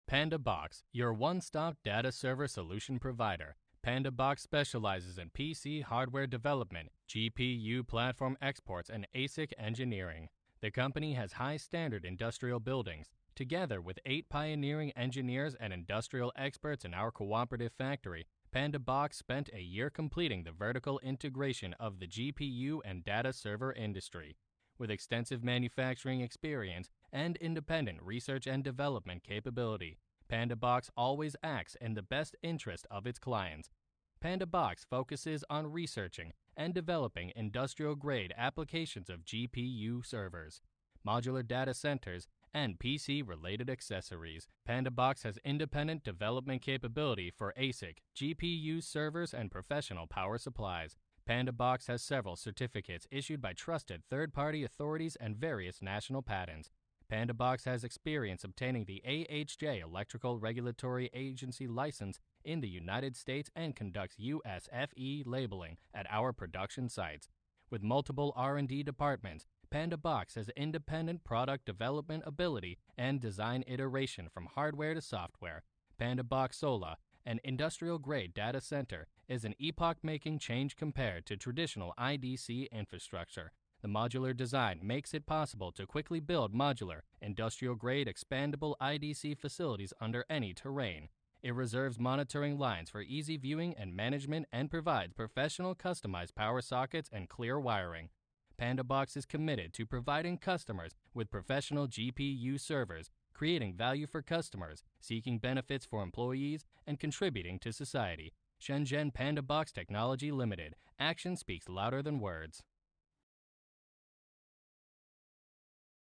PandaBox, your one-stop data server solution provider. PandaBox specializes in PC hardware development, GPU platform exports, and ASIC engineering. The company has high-standard industrial buildings. Together with 8 pioneering engineers and industrial experts in our cooperative factory, PandaBox spent a year completing the vertical integration of the GPU and data server industry. With extensive manufacturing experience and independent research and development capability, PandaBox always acts in the best interest of its clients. PandaBox focuses on researching and developing industrial-grade applications of GPU servers, modular data centers, and PC-related accessories. PandaBox has independent development capability for ASIC, GPU servers, and professional power supplies. PandaBox has several certificates issued by trusted third-party authorities and various national patents. PandaBox has experience obtaining the AHJ Electrical Regulatory Agency license in the United States and conducts USFE labeling at our production sites. With multiple R&D departments, PandaBox has independent product development ability and design iteration from hardware to software. PandaBox Sola, an industrial-grade data center, is an epoch-making change compared to traditional IDC infrastructure. The modular design makes it possible to quickly build modular, industrial-grade expandable IDC facilities under any terrain. It reserves monitoring lines for easy viewing and management and provides professional customized power sockets and clear wiring. PandaBox is committed to providing customers with professional GPU servers, creating value for customers, seeking benefits for employees, and contributing to society. Shenzhen PandaBox Technology Limited. Action speaks louder than words.